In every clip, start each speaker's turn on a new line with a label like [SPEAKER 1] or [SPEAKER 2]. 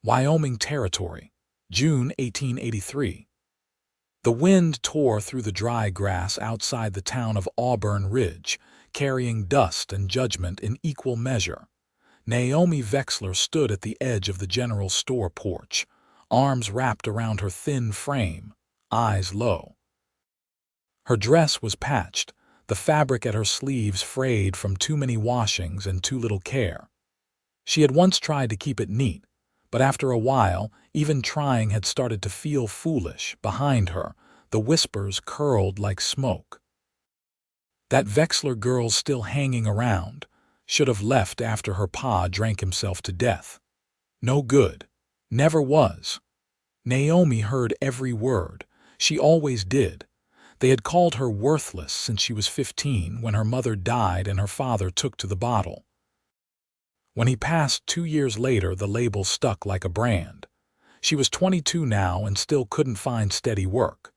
[SPEAKER 1] Wyoming Territory, June 1883. The wind tore through the dry grass outside the town of Auburn Ridge, carrying dust and judgment in equal measure. Naomi Vexler stood at the edge of the general store porch, arms wrapped around her thin frame, eyes low. Her dress was patched, the fabric at her sleeves frayed from too many washings and too little care. She had once tried to keep it neat, but after a while, even trying had started to feel foolish. Behind her, the whispers curled like smoke. That Vexler girl's still hanging around. Should have left after her pa drank himself to death. No good. Never was. Naomi heard every word. She always did. They had called her worthless since she was 15 when her mother died and her father took to the bottle. When he passed 2 years later, the label stuck like a brand. She was 22 now and still couldn't find steady work.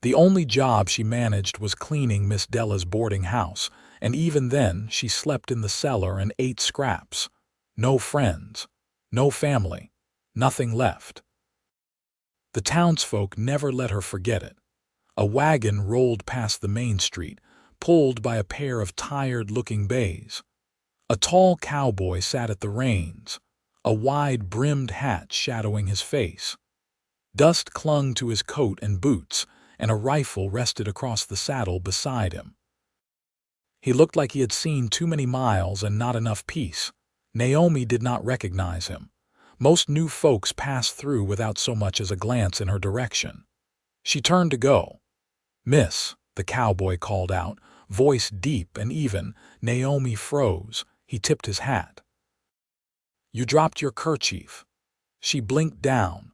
[SPEAKER 1] The only job she managed was cleaning Miss Della's boarding house, and even then she slept in the cellar and ate scraps. No friends, no family, nothing left. The townsfolk never let her forget it. A wagon rolled past the main street, pulled by a pair of tired-looking bays. A tall cowboy sat at the reins, a wide-brimmed hat shadowing his face. Dust clung to his coat and boots, and a rifle rested across the saddle beside him. He looked like he had seen too many miles and not enough peace. Naomi did not recognize him. Most new folks passed through without so much as a glance in her direction. She turned to go. "Miss," the cowboy called out, voice deep and even. Naomi froze. He tipped his hat. "You dropped your kerchief." She blinked down.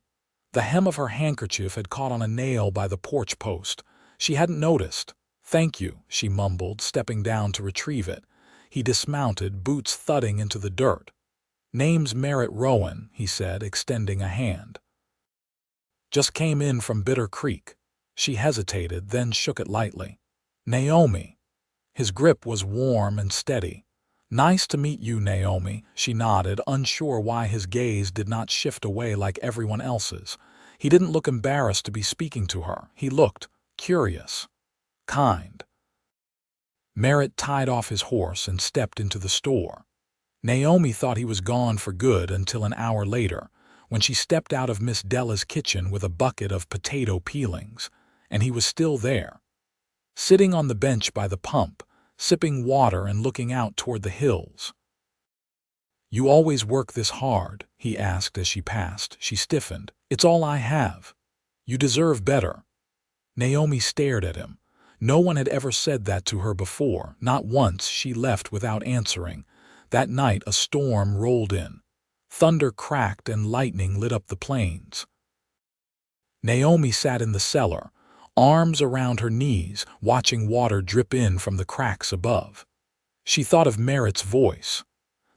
[SPEAKER 1] The hem of her handkerchief had caught on a nail by the porch post. She hadn't noticed. "Thank you," she mumbled, stepping down to retrieve it. He dismounted, boots thudding into the dirt. "Name's Merritt Rowen," he said, extending a hand. "Just came in from Bitter Creek." She hesitated, then shook it lightly. "Naomi." His grip was warm and steady. "Nice to meet you, Naomi," she nodded, unsure why his gaze did not shift away like everyone else's. He didn't look embarrassed to be speaking to her. He looked curious, kind. Merritt tied off his horse and stepped into the store. Naomi thought he was gone for good until an hour later, when she stepped out of Miss Della's kitchen with a bucket of potato peelings, and he was still there, sitting on the bench by the pump, sipping water and looking out toward the hills. "You always work this hard?" he asked as she passed. She stiffened. "It's all I have. You deserve better." Naomi stared at him. No one had ever said that to her before. Not once. She left without answering. That night a storm rolled in. Thunder cracked and lightning lit up the plains. Naomi sat in the cellar, arms around her knees, watching water drip in from the cracks above. She thought of Merritt's voice,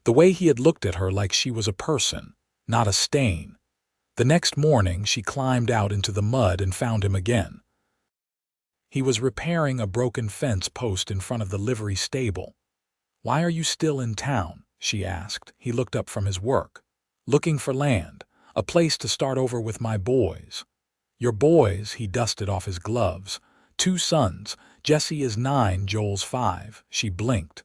[SPEAKER 1] the way he had looked at her like she was a person, not a stain. The next morning she climbed out into the mud and found him again. He was repairing a broken fence post in front of the livery stable. "Why are you still in town?" she asked. He looked up from his work. "Looking for land, a place to start over with my boys." "Your boys?" He dusted off his gloves. "2 sons. Jesse is 9, Joel's 5. She blinked.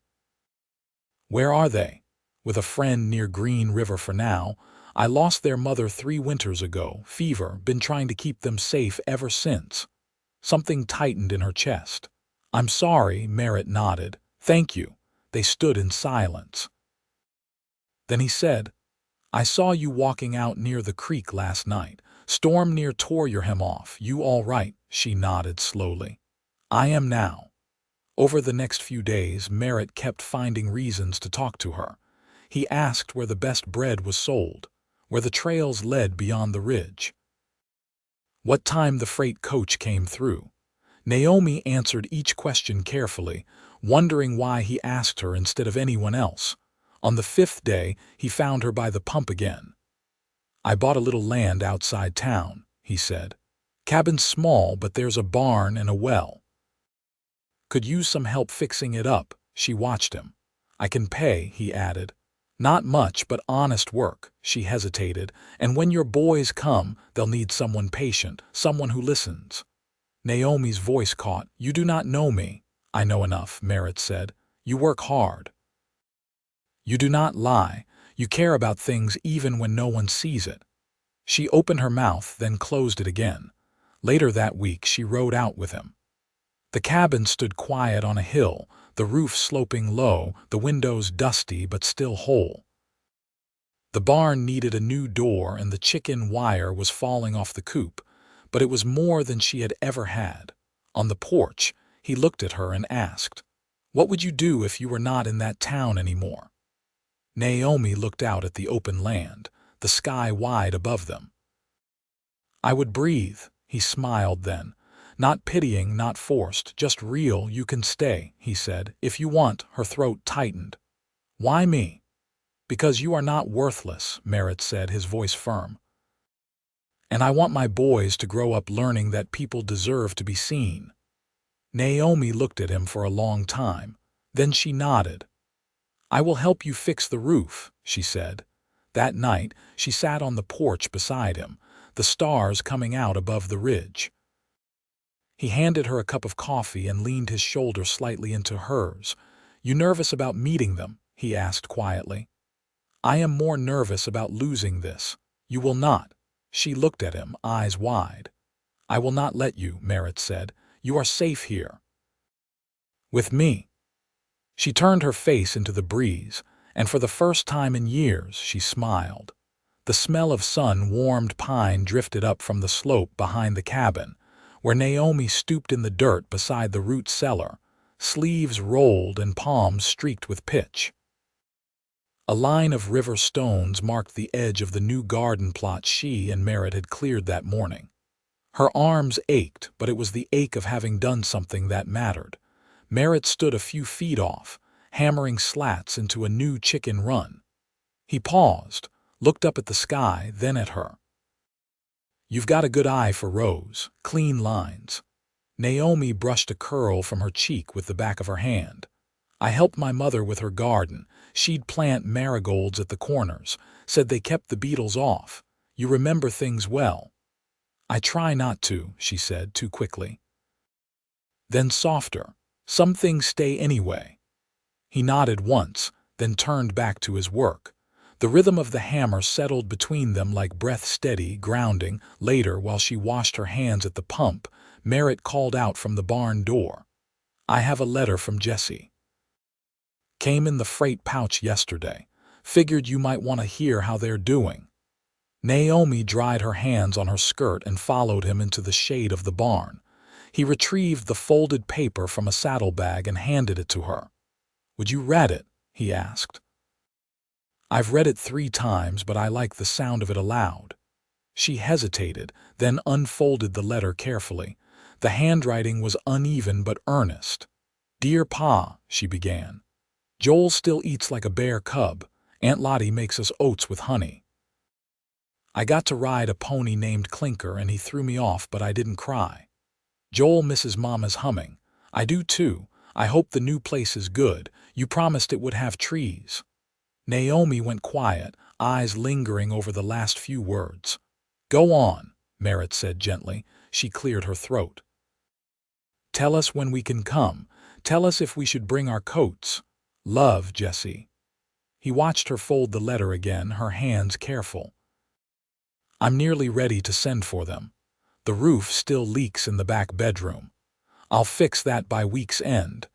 [SPEAKER 1] "Where are they?" "With a friend near Green River for now. I lost their mother 3 winters ago. Fever. Been trying to keep them safe ever since." Something tightened in her chest. "I'm sorry," Merritt nodded. "Thank you." They stood in silence. Then he said, "I saw you walking out near the creek last night. Storm near tore your hem off. You all right?" She nodded slowly. "I am now." Over the next few days, Merritt kept finding reasons to talk to her. He asked where the best bread was sold, where the trails led beyond the ridge, what time the freight coach came through. Naomi answered each question carefully, wondering why he asked her instead of anyone else. On the 5th day, he found her by the pump again. "I bought a little land outside town," he said. "Cabin's small, but there's a barn and a well. Could use some help fixing it up." She watched him. "I can pay," he added. Not much, but honest work, she hesitated, and when your boys come, they'll need someone patient, someone who listens. Naomi's voice caught. You do not know me. I know enough, Merritt said. You work hard. You do not lie. You care about things even when no one sees it. She opened her mouth, then closed it again. Later that week, she rode out with him. The cabin stood quiet on a hill, the roof sloping low, the windows dusty but still whole. The barn needed a new door and the chicken wire was falling off the coop, but it was more than she had ever had. On the porch, he looked at her and asked, "What would you do if you were not in that town anymore?" Naomi looked out at the open land, the sky wide above them. "I would breathe," he smiled then. "Not pitying, not forced, just real. You can stay," he said, "if you want." Her throat tightened. "Why me?" "Because you are not worthless," Merritt said, his voice firm. "And I want my boys to grow up learning that people deserve to be seen." Naomi looked at him for a long time. Then she nodded. "I will help you fix the roof," she said. That night, she sat on the porch beside him, the stars coming out above the ridge. He handed her a cup of coffee and leaned his shoulder slightly into hers. "You nervous about meeting them?" he asked quietly. "I am more nervous about losing this." "You will not." She looked at him, eyes wide. "I will not let you," Merritt said. "You are safe here. With me." She turned her face into the breeze, and for the first time in years she smiled. The smell of sun-warmed pine drifted up from the slope behind the cabin, where Naomi stooped in the dirt beside the root cellar, sleeves rolled and palms streaked with pitch. A line of river stones marked the edge of the new garden plot she and Merritt had cleared that morning. Her arms ached, but it was the ache of having done something that mattered. Merritt stood a few feet off, hammering slats into a new chicken run. He paused, looked up at the sky, then at her. "You've got a good eye for rows, clean lines." Naomi brushed a curl from her cheek with the back of her hand. "I helped my mother with her garden. She'd plant marigolds at the corners, said they kept the beetles off. You remember things well." "I try not to," she said too quickly. Then softer, "Some things stay anyway." He nodded once, then turned back to his work. The rhythm of the hammer settled between them like breath-steady grounding. Later, while she washed her hands at the pump, Merritt called out from the barn door, "I have a letter from Jesse. Came in the freight pouch yesterday. Figured you might want to hear how they're doing." Naomi dried her hands on her skirt and followed him into the shade of the barn. He retrieved the folded paper from a saddlebag and handed it to her. "Would you read it?" he asked. "I've read it 3 times, but I like the sound of it aloud." She hesitated, then unfolded the letter carefully. The handwriting was uneven but earnest. "Dear Pa," she began. "Joel still eats like a bear cub. Aunt Lottie makes us oats with honey. I got to ride a pony named Clinker and he threw me off, but I didn't cry. Joel misses Mama's humming. I do too. I hope the new place is good. You promised it would have trees." Naomi went quiet, eyes lingering over the last few words. "Go on," Merritt said gently. She cleared her throat. "Tell us when we can come. Tell us if we should bring our coats. Love, Jesse." He watched her fold the letter again, her hands careful. "I'm nearly ready to send for them. The roof still leaks in the back bedroom. I'll fix that by week's end.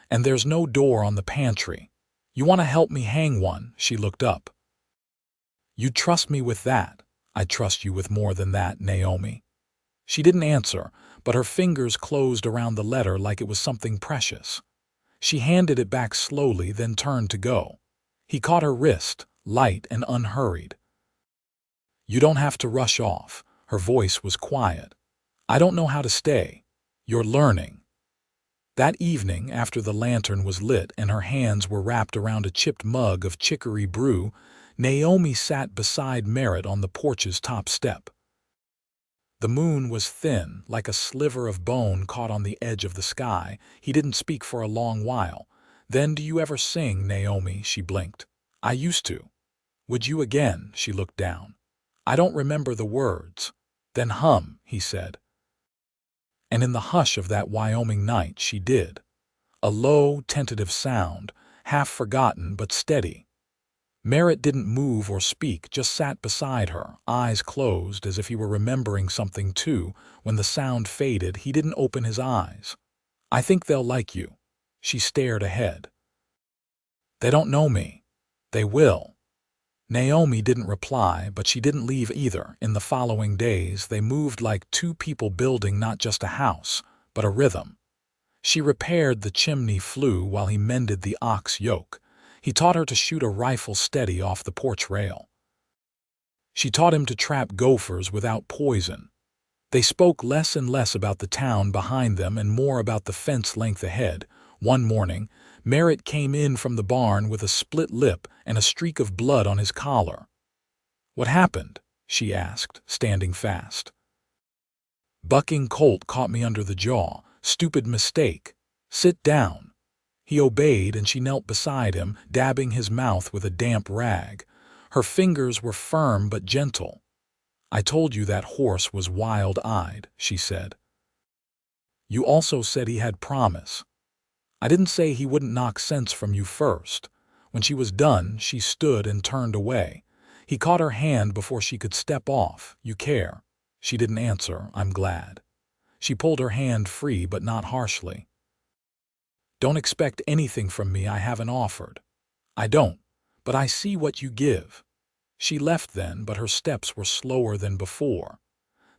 [SPEAKER 1] And there's no door on the pantry. You want to help me hang one?" She looked up. "You trust me with that." "I trust you with more than that, Naomi." She didn't answer, but her fingers closed around the letter like it was something precious. She handed it back slowly, then turned to go. He caught her wrist, light and unhurried. "You don't have to rush off." Her voice was quiet. "I don't know how to stay. You're learning." That evening, after the lantern was lit and her hands were wrapped around a chipped mug of chicory brew, Naomi sat beside Merritt on the porch's top step. The moon was thin, like a sliver of bone caught on the edge of the sky. He didn't speak for a long while. "Then do you ever sing, Naomi?" She blinked. I used to. Would you again? She looked down. I don't remember the words. Then hum, he said. And in the hush of that Wyoming night she did. A low, tentative sound, half forgotten but steady. Merritt didn't move or speak, just sat beside her, eyes closed as if he were remembering something too. When the sound faded, he didn't open his eyes. I think they'll like you. She stared ahead. They don't know me. They will. Naomi didn't reply, but she didn't leave either. In the following days, they moved like two people building not just a house, but a rhythm. She repaired the chimney flue while he mended the ox yoke. He taught her to shoot a rifle steady off the porch rail. She taught him to trap gophers without poison. They spoke less and less about the town behind them and more about the fence length ahead. One morning, Merritt came in from the barn with a split lip and a streak of blood on his collar. What happened? She asked, standing fast. Bucking colt caught me under the jaw. Stupid mistake. Sit down. He obeyed and she knelt beside him, dabbing his mouth with a damp rag. Her fingers were firm but gentle. I told you that horse was wild-eyed, she said. You also said he had promise. I didn't say he wouldn't knock sense from you first. When she was done, she stood and turned away. He caught her hand before she could step off. You care? She didn't answer. I'm glad. She pulled her hand free, but not harshly. Don't expect anything from me I haven't offered. I don't, but I see what you give. She left then, but her steps were slower than before.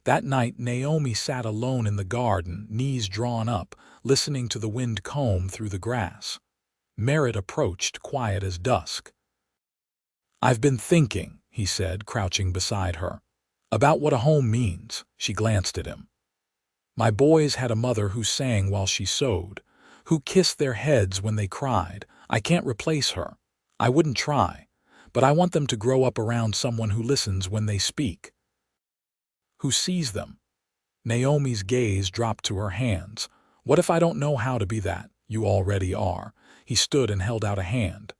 [SPEAKER 1] That night, Naomi sat alone in the garden, knees drawn up, listening to the wind comb through the grass. Merritt approached, quiet as dusk. I've been thinking, he said, crouching beside her, about what a home means. She glanced at him. My boys had a mother who sang while she sewed, who kissed their heads when they cried. I can't replace her. I wouldn't try, but I want them to grow up around someone who listens when they speak, who sees them. Naomi's gaze dropped to her hands. What if I don't know how to be that? You already are. He stood and held out a hand.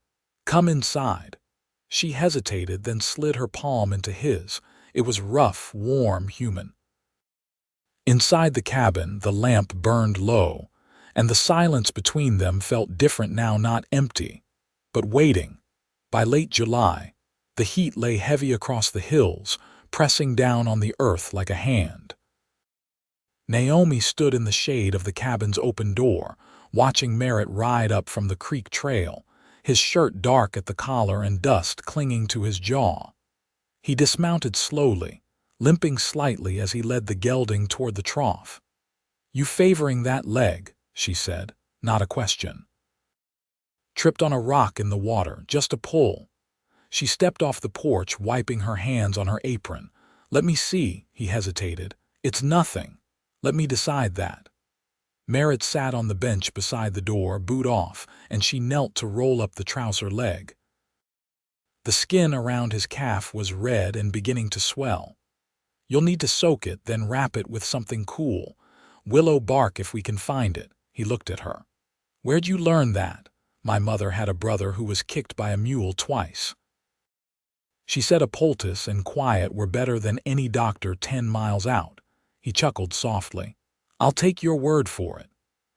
[SPEAKER 1] Come inside. She hesitated, then slid her palm into his. It was rough, warm, human. Inside the cabin, the lamp burned low, and the silence between them felt different now, not empty, but waiting. By late July, the heat lay heavy across the hills, pressing down on the earth like a hand. Naomi stood in the shade of the cabin's open door, watching Merritt ride up from the creek trail, his shirt dark at the collar and dust clinging to his jaw. He dismounted slowly, limping slightly as he led the gelding toward the trough. You favoring that leg, she said, not a question. Tripped on a rock in the water, just a pull. She stepped off the porch, wiping her hands on her apron. Let me see, he hesitated. It's nothing. Let me decide that. Merritt sat on the bench beside the door, boot off, and she knelt to roll up the trouser leg. The skin around his calf was red and beginning to swell. You'll need to soak it, then wrap it with something cool. Willow bark if we can find it. He looked at her. Where'd you learn that? My mother had a brother who was kicked by a mule twice. She said a poultice and quiet were better than any doctor 10 miles out. He chuckled softly. I'll take your word for it.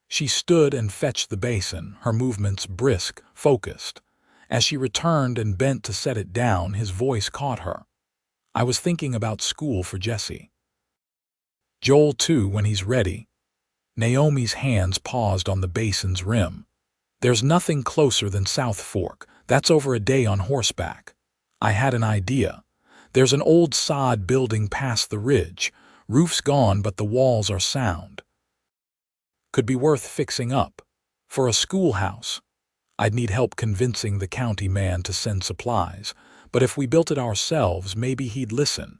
[SPEAKER 1] She stood and fetched the basin, her movements brisk, focused. As she returned and bent to set it down, his voice caught her. I was thinking about school for Jesse. Joel too, when he's ready. Naomi's hands paused on the basin's rim. There's nothing closer than South Fork. That's over a day on horseback. I had an idea. There's an old sod building past the ridge. Roof's gone, but the walls are sound. Could be worth fixing up. For a schoolhouse. I'd need help convincing the county man to send supplies, but if we built it ourselves, maybe he'd listen.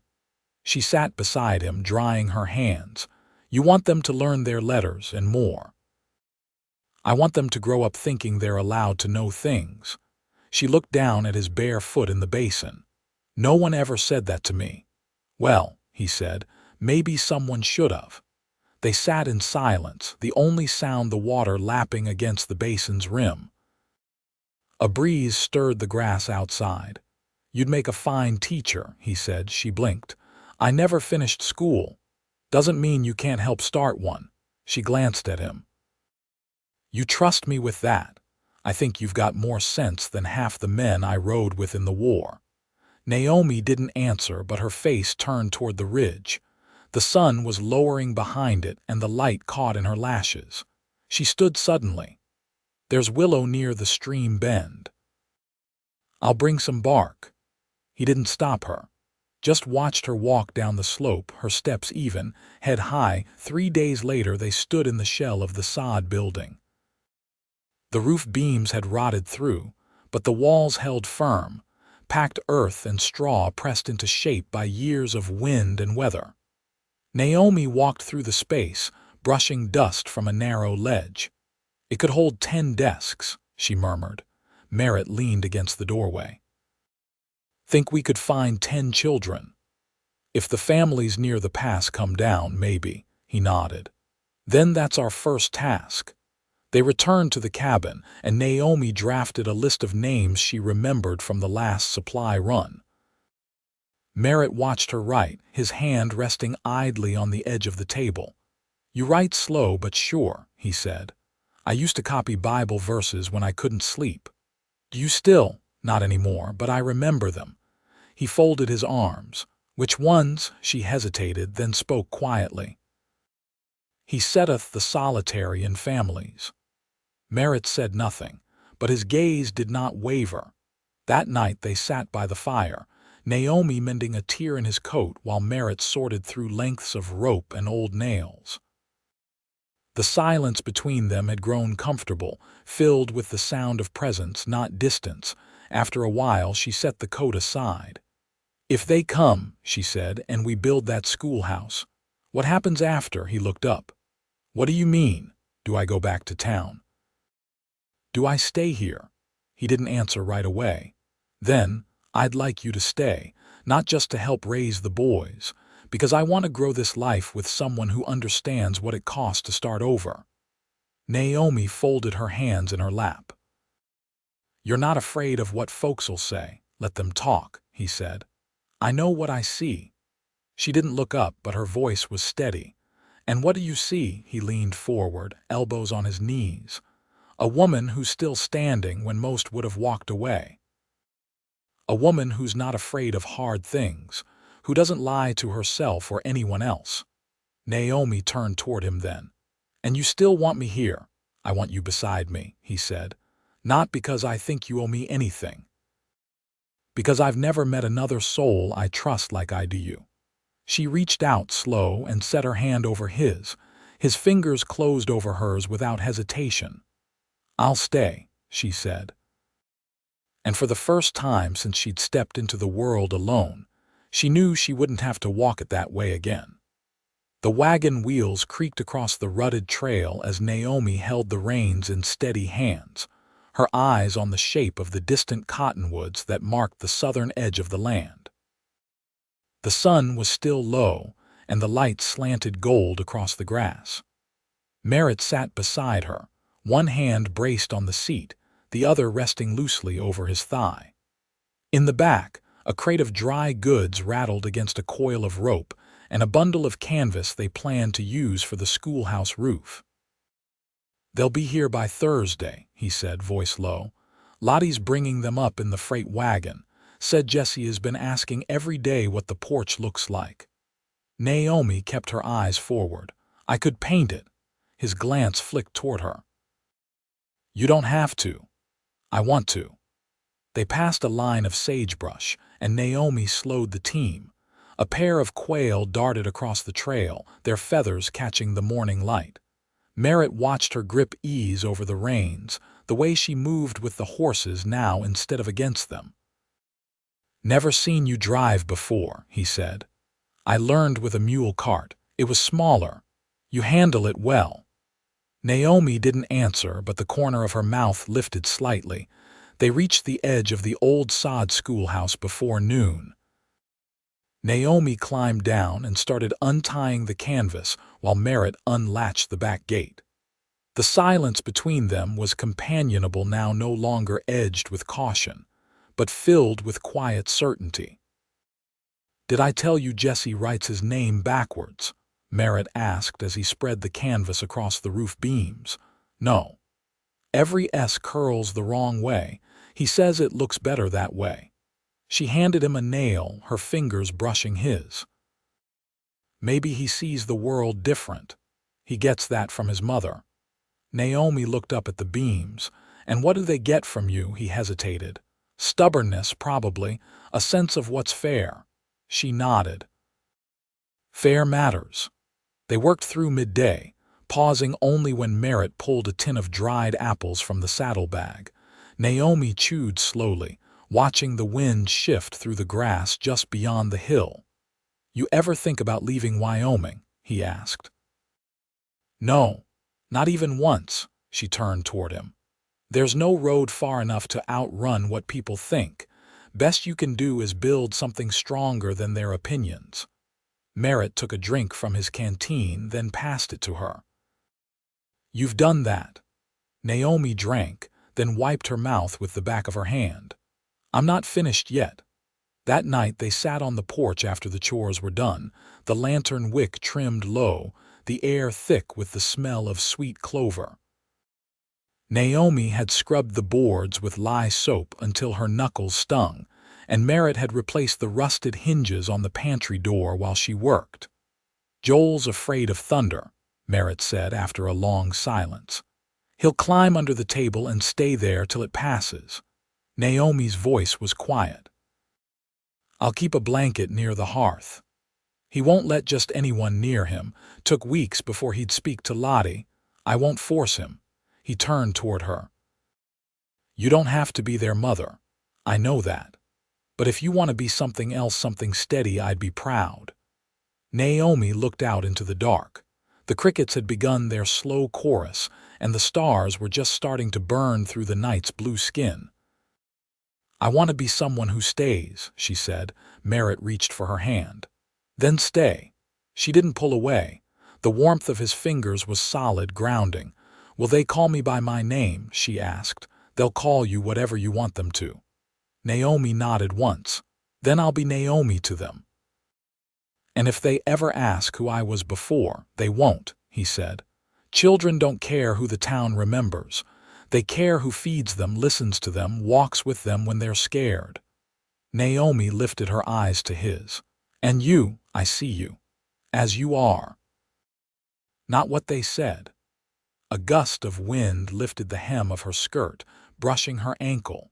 [SPEAKER 1] She sat beside him, drying her hands. You want them to learn their letters and more. I want them to grow up thinking they're allowed to know things. She looked down at his bare foot in the basin. No one ever said that to me. Well, he said, maybe someone should have. They sat in silence, the only sound the water lapping against the basin's rim. A breeze stirred the grass outside. "You'd make a fine teacher," he said. She blinked. "I never finished school." "Doesn't mean you can't help start one." She glanced at him. "You trust me with that? I think you've got more sense than half the men I rode with in the war." Naomi didn't answer, but her face turned toward the ridge. The sun was lowering behind it, and the light caught in her lashes. She stood suddenly. "There's willow near the stream bend. I'll bring some bark." He didn't stop her. Just watched her walk down the slope, her steps even, head high. 3 days later they stood in the shell of the sod building. The roof beams had rotted through, but the walls held firm, packed earth and straw pressed into shape by years of wind and weather. Naomi walked through the space, brushing dust from a narrow ledge. "It could hold 10 desks," she murmured. Merritt leaned against the doorway. "Think we could find 10 children?" "If the families near the pass come down, maybe," he nodded. "Then that's our first task." They returned to the cabin, and Naomi drafted a list of names she remembered from the last supply run. Merritt watched her write, his hand resting idly on the edge of the table. "You write slow but sure," he said. "I used to copy Bible verses when I couldn't sleep." "Do you still?" "Not anymore, but I remember them." He folded his arms. "Which ones?" She hesitated, then spoke quietly. "He setteth the solitary in families." Merritt said nothing, but his gaze did not waver. That night they sat by the fire, Naomi mending a tear in his coat while Merritt sorted through lengths of rope and old nails. The silence between them had grown comfortable, filled with the sound of presence, not distance. After a while she set the coat aside. "If they come," she said, "and we build that schoolhouse, what happens after?" He looked up. "What do you mean? Do I go back to town? Do I stay here?" He didn't answer right away. "Then, I'd like you to stay, not just to help raise the boys, because I want to grow this life with someone who understands what it costs to start over." Naomi folded her hands in her lap. "You're not afraid of what folks'll say. Let them talk," he said. "I know what I see." She didn't look up, but her voice was steady. "And what do you see?" He leaned forward, elbows on his knees. "A woman who's still standing when most would have walked away. A woman who's not afraid of hard things, who doesn't lie to herself or anyone else." Naomi turned toward him then. "And you still want me here?" "I want you beside me," he said. "Not because I think you owe me anything. Because I've never met another soul I trust like I do you." She reached out slow and set her hand over his. His fingers closed over hers without hesitation. "I'll stay," she said. And for the first time since she'd stepped into the world alone, she knew she wouldn't have to walk it that way again. The wagon wheels creaked across the rutted trail as Naomi held the reins in steady hands, her eyes on the shape of the distant cottonwoods that marked the southern edge of the land. The sun was still low, and the light slanted gold across the grass. Merritt sat beside her, one hand braced on the seat, the other resting loosely over his thigh. In the back, a crate of dry goods rattled against a coil of rope and a bundle of canvas they planned to use for the schoolhouse roof. "They'll be here by Thursday," he said, voice low. "Lottie's bringing them up in the freight wagon. Said Jessie has been asking every day what the porch looks like." Naomi kept her eyes forward. "I could paint it." His glance flicked toward her. "You don't have to." "I want to." They passed a line of sagebrush, and Naomi slowed the team. A pair of quail darted across the trail, their feathers catching the morning light. Merritt watched her grip ease over the reins, the way she moved with the horses now instead of against them. "Never seen you drive before," he said. "I learned with a mule cart. It was smaller. You handle it well." Naomi didn't answer, but the corner of her mouth lifted slightly. They reached the edge of the old sod schoolhouse before noon. Naomi climbed down and started untying the canvas while Merritt unlatched the back gate. The silence between them was companionable now, no longer edged with caution, but filled with quiet certainty. "Did I tell you Jesse writes his name backwards?" Merritt asked as he spread the canvas across the roof beams. "No. Every S curls the wrong way. He says it looks better that way." She handed him a nail, her fingers brushing his. "Maybe he sees the world different. He gets that from his mother." Naomi looked up at the beams. "And what do they get from you?" He hesitated. "Stubbornness, probably, a sense of what's fair." She nodded. "Fair matters." They worked through midday, pausing only when Merritt pulled a tin of dried apples from the saddlebag. Naomi chewed slowly, watching the wind shift through the grass just beyond the hill. "You ever think about leaving Wyoming?" he asked. "No, not even once." She turned toward him. "There's no road far enough to outrun what people think. Best you can do is build something stronger than their opinions." Merritt took a drink from his canteen, then passed it to her. "You've done that." Naomi drank, then wiped her mouth with the back of her hand. "I'm not finished yet." That night they sat on the porch after the chores were done, the lantern wick trimmed low, the air thick with the smell of sweet clover. Naomi had scrubbed the boards with lye soap until her knuckles stung, and Merritt had replaced the rusted hinges on the pantry door while she worked. "Joel's afraid of thunder," Merritt said after a long silence. "He'll climb under the table and stay there till it passes." Naomi's voice was quiet. "I'll keep a blanket near the hearth. He won't let just anyone near him. Took weeks before he'd speak to Lottie. I won't force him." He turned toward her. "You don't have to be their mother. I know that. But if you want to be something else, something steady, I'd be proud." Naomi looked out into the dark. The crickets had begun their slow chorus, and the stars were just starting to burn through the night's blue skin. "I want to be someone who stays," she said. Merritt reached for her hand. "Then stay." She didn't pull away. The warmth of his fingers was solid, grounding. "Will they call me by my name?" she asked. "They'll call you whatever you want them to." Naomi nodded once. "Then I'll be Naomi to them." "And if they ever ask who I was before, they won't," he said. "Children don't care who the town remembers. They care who feeds them, listens to them, walks with them when they're scared." Naomi lifted her eyes to his. "And you, I see you. As you are." Not what they said. A gust of wind lifted the hem of her skirt, brushing her ankle.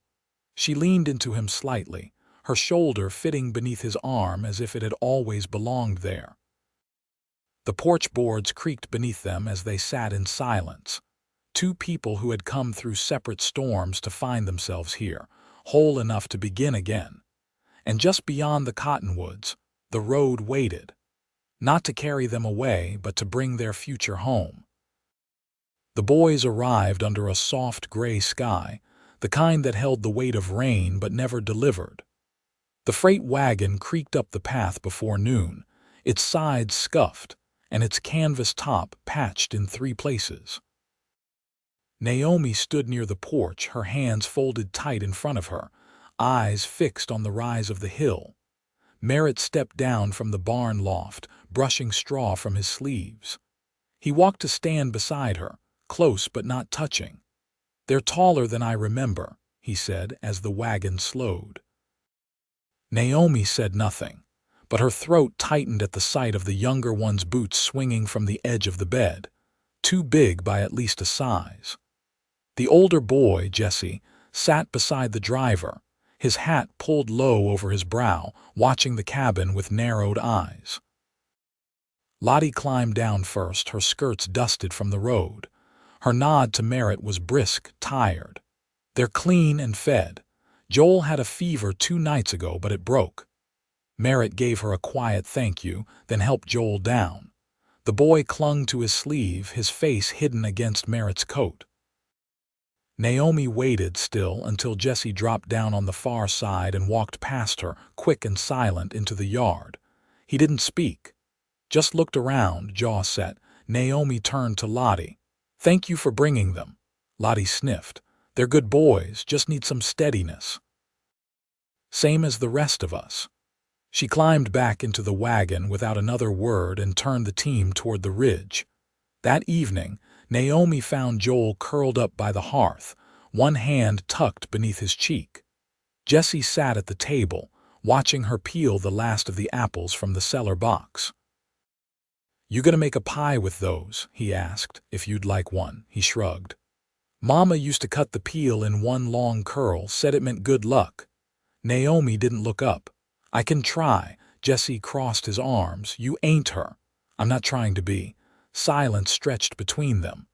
[SPEAKER 1] She leaned into him slightly, her shoulder fitting beneath his arm as if it had always belonged there. The porch boards creaked beneath them as they sat in silence. Two people who had come through separate storms to find themselves here, whole enough to begin again. And just beyond the cottonwoods, the road waited. Not to carry them away, but to bring their future home. The boys arrived under a soft gray sky, the kind that held the weight of rain but never delivered. The freight wagon creaked up the path before noon, its sides scuffed, and its canvas top patched in 3 places. Naomi stood near the porch, her hands folded tight in front of her, eyes fixed on the rise of the hill. Merritt stepped down from the barn loft, brushing straw from his sleeves. He walked to stand beside her, close but not touching. "They're taller than I remember," he said as the wagon slowed. Naomi said nothing, but her throat tightened at the sight of the younger one's boots swinging from the edge of the bed, too big by at least a size. The older boy, Jesse, sat beside the driver, his hat pulled low over his brow, watching the cabin with narrowed eyes. Lottie climbed down first, her skirts dusted from the road. Her nod to Merritt was brisk, tired. "They're clean and fed. Joel had a fever 2 nights ago, but it broke." Merritt gave her a quiet thank you, then helped Joel down. The boy clung to his sleeve, his face hidden against Merritt's coat. Naomi waited still until Jesse dropped down on the far side and walked past her, quick and silent, into the yard. He didn't speak, just looked around, jaw set. Naomi turned to Lottie. "Thank you for bringing them." Lottie sniffed. "They're good boys, just need some steadiness." "Same as the rest of us." She climbed back into the wagon without another word and turned the team toward the ridge. That evening, Naomi found Joel curled up by the hearth, one hand tucked beneath his cheek. Jesse sat at the table, watching her peel the last of the apples from the cellar box. "You gonna make a pie with those?" he asked. "If you'd like one," he shrugged. "Mama used to cut the peel in one long curl, said it meant good luck." Naomi didn't look up. "I can try." Jesse crossed his arms. "You ain't her." "I'm not trying to be." Silence stretched between them.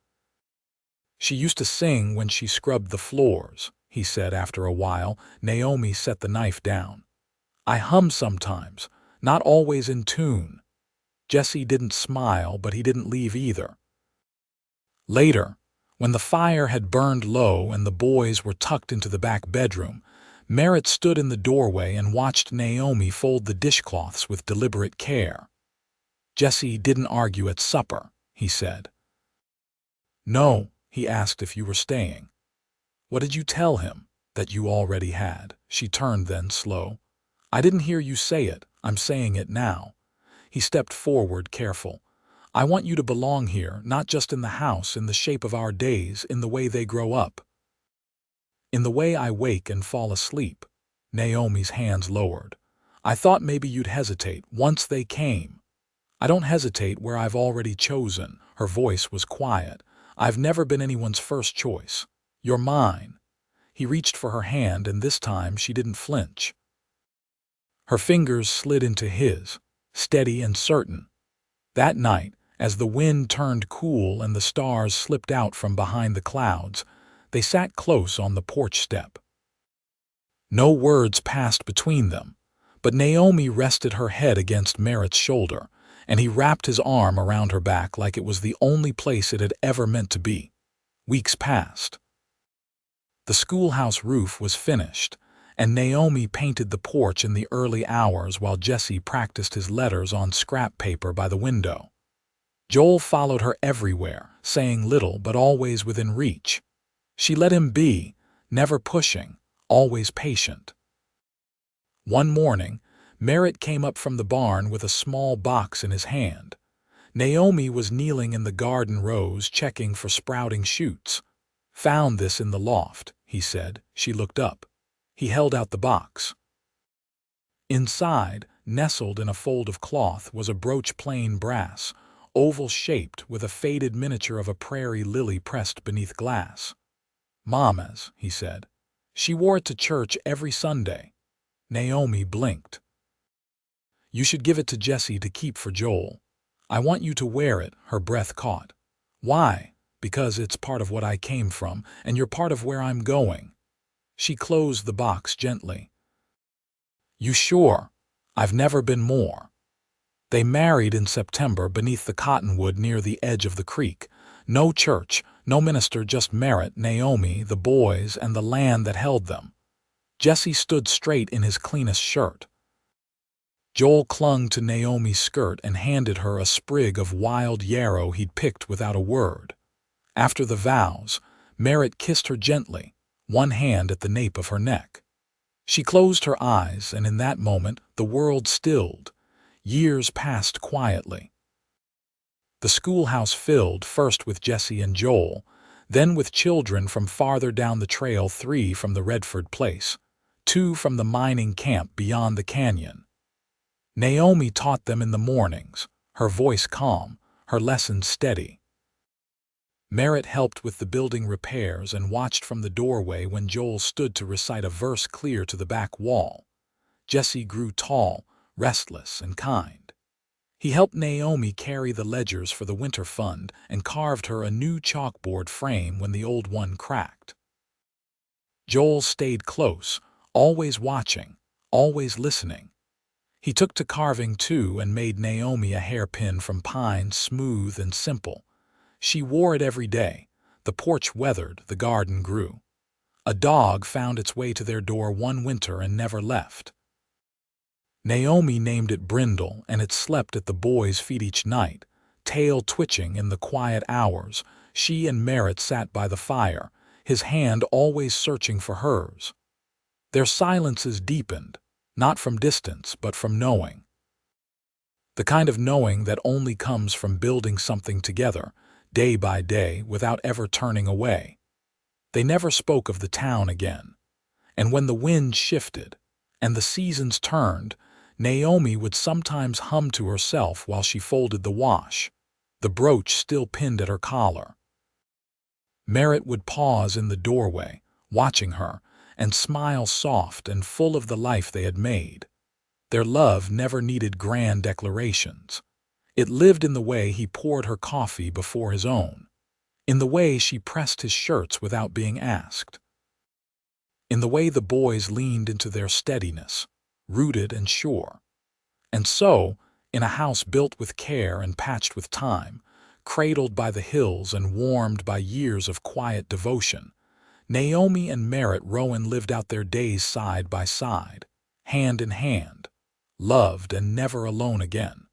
[SPEAKER 1] "She used to sing when she scrubbed the floors," he said after a while. Naomi set the knife down. "I hum sometimes, not always in tune." Jesse didn't smile, but he didn't leave either. Later, when the fire had burned low and the boys were tucked into the back bedroom, Merritt stood in the doorway and watched Naomi fold the dishcloths with deliberate care. "Jesse didn't argue at supper," he said. "No, he asked if you were staying." "What did you tell him?" "That you already had." She turned then, slow. "I didn't hear you say it. I'm saying it now." He stepped forward, careful. "I want you to belong here, not just in the house, in the shape of our days, in the way they grow up. In the way I wake and fall asleep." Naomi's hands lowered. "I thought maybe you'd hesitate once they came." "I don't hesitate where I've already chosen." Her voice was quiet. "I've never been anyone's first choice. You're mine." He reached for her hand, and this time she didn't flinch. Her fingers slid into his, steady and certain. That night, as the wind turned cool and the stars slipped out from behind the clouds, they sat close on the porch step. No words passed between them, but Naomi rested her head against Merritt's shoulder, and he wrapped his arm around her back like it was the only place it had ever meant to be. Weeks passed. The schoolhouse roof was finished, and Naomi painted the porch in the early hours while Jesse practiced his letters on scrap paper by the window. Joel followed her everywhere, saying little but always within reach. She let him be, never pushing, always patient. One morning, Merritt came up from the barn with a small box in his hand. Naomi was kneeling in the garden rows checking for sprouting shoots. "Found this in the loft," he said. She looked up. He held out the box. Inside, nestled in a fold of cloth, was a brooch, plain brass, oval-shaped, with a faded miniature of a prairie lily pressed beneath glass. "Mama's," he said. "She wore it to church every Sunday." Naomi blinked. "You should give it to Jesse to keep for Joel." "I want you to wear it," her breath caught. "Why?" "Because it's part of what I came from, and you're part of where I'm going." She closed the box gently. "You sure?" "I've never been more." They married in September beneath the cottonwood near the edge of the creek. No church, no minister, just Merritt, Naomi, the boys, and the land that held them. Jesse stood straight in his cleanest shirt. Joel clung to Naomi's skirt and handed her a sprig of wild yarrow he'd picked without a word. After the vows, Merritt kissed her gently, one hand at the nape of her neck. She closed her eyes, and in that moment the world stilled. Years passed quietly. The schoolhouse filled, first with Jesse and Joel, then with children from farther down the trail, 3 from the Redford place, 2 from the mining camp beyond the canyon. Naomi taught them in the mornings, her voice calm, her lessons steady. Merritt helped with the building repairs and watched from the doorway when Joel stood to recite a verse clear to the back wall. Jesse grew tall, restless, and kind. He helped Naomi carry the ledgers for the winter fund and carved her a new chalkboard frame when the old one cracked. Joel stayed close, always watching, always listening. He took to carving too and made Naomi a hairpin from pine, smooth and simple. She wore it every day. The porch weathered, the garden grew. A dog found its way to their door one winter and never left. Naomi named it Brindle, and it slept at the boys' feet each night, tail twitching in the quiet hours, she and Merritt sat by the fire, his hand always searching for hers. Their silences deepened, not from distance, but from knowing. The kind of knowing that only comes from building something together, day by day, without ever turning away. They never spoke of the town again. And when the wind shifted and the seasons turned, Naomi would sometimes hum to herself while she folded the wash, the brooch still pinned at her collar. Merritt would pause in the doorway, watching her, and smile soft and full of the life they had made. Their love never needed grand declarations. It lived in the way he poured her coffee before his own, in the way she pressed his shirts without being asked, in the way the boys leaned into their steadiness, rooted and sure. And so, in a house built with care and patched with time, cradled by the hills and warmed by years of quiet devotion, Naomi and Merritt Rowen lived out their days side by side, hand in hand, loved and never alone again.